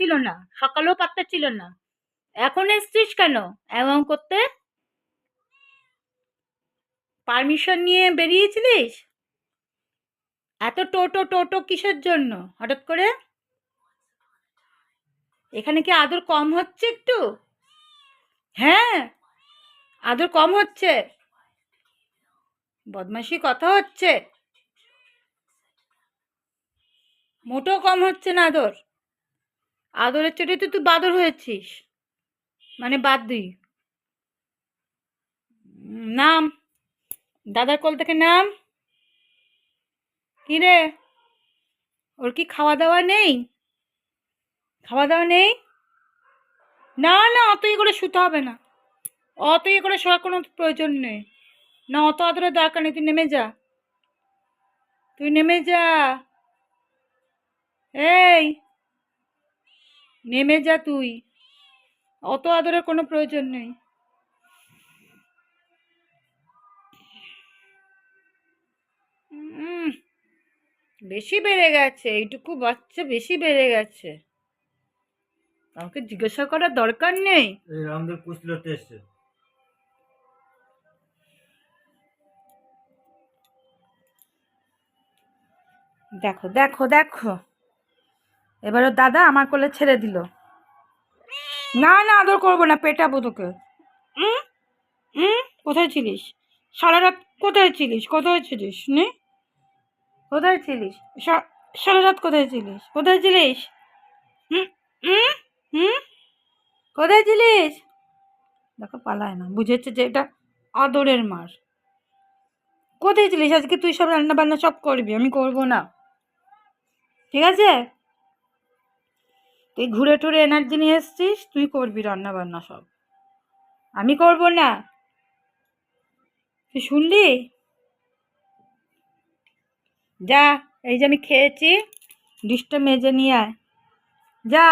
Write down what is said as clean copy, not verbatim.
ছিল না, সকালেও পাত্তা ছিল না, এখন এসছিস কেন এমন করতে? পারমিশন নিয়ে বেরিয়েছিলিস? এত টোটো টোটো কিসের জন্য হঠাৎ করে? এখানে কি আদর কম হচ্ছে একটু? হ্যাঁ, আদর কম হচ্ছে, বদমাশি কথা হচ্ছে, মোটেও কম হচ্ছে না আদর। আদরের চোটে তো তুই বাদর হয়েছিস, মানে বাদ দিই। নাম, দাদার কোল থেকে নাম। কি রে, ওর কি খাওয়া দাওয়া নেই? খাওয়া দাওয়া নেই? না না, অত ইয়ে করে শুতে হবে না, অত ইয়ে করে শোয়ার কোনো প্রয়োজন নেই। না, অত আদরের দরকার নেই, তুই নেমে যা, তুই নেমে যা। এই, নেমে যা তুই, অত আদরের কোনো প্রয়োজন নেই। বেশি বেড়ে গেছে, এইটুকু বাচ্চা বেশি বেড়ে গেছে, কাউকে জিজ্ঞাসা করার দরকার নেই। রামদেব কুচলতে এসছে। দেখো দেখো দেখো, এবার ওর দাদা আমার কোলে ছেড়ে দিল। না না, আদর করবো না, পেটাবো তোকে। হুম হুম, কোথায় ছিলিস সারা রাত? কোথায় ছিলিস, কোথায় ছিলিস নে? কোথায় ছিলিস সারা রাত? কোথায় ছিলিস, কোথায় ছিলিস? হুম হুম হুম, কোথায় ছিলিস? দেখো পালায় না, বুঝেছে যে এটা আদরের মার। কোথায় ছিলিস আজকে? তুই সব রান্না বান্না সব করবি, আমি করব না, ঠিক আছে? তুই ঘুরে টুরে এনার্জি নিয়ে এসছিস, তুই করবি রান্না বান্না সব, আমি করব না। তুই শুনলি? যা, এই যে আমি খেয়েছি, ডিশটা মেজে নিয়ে আয়, যা।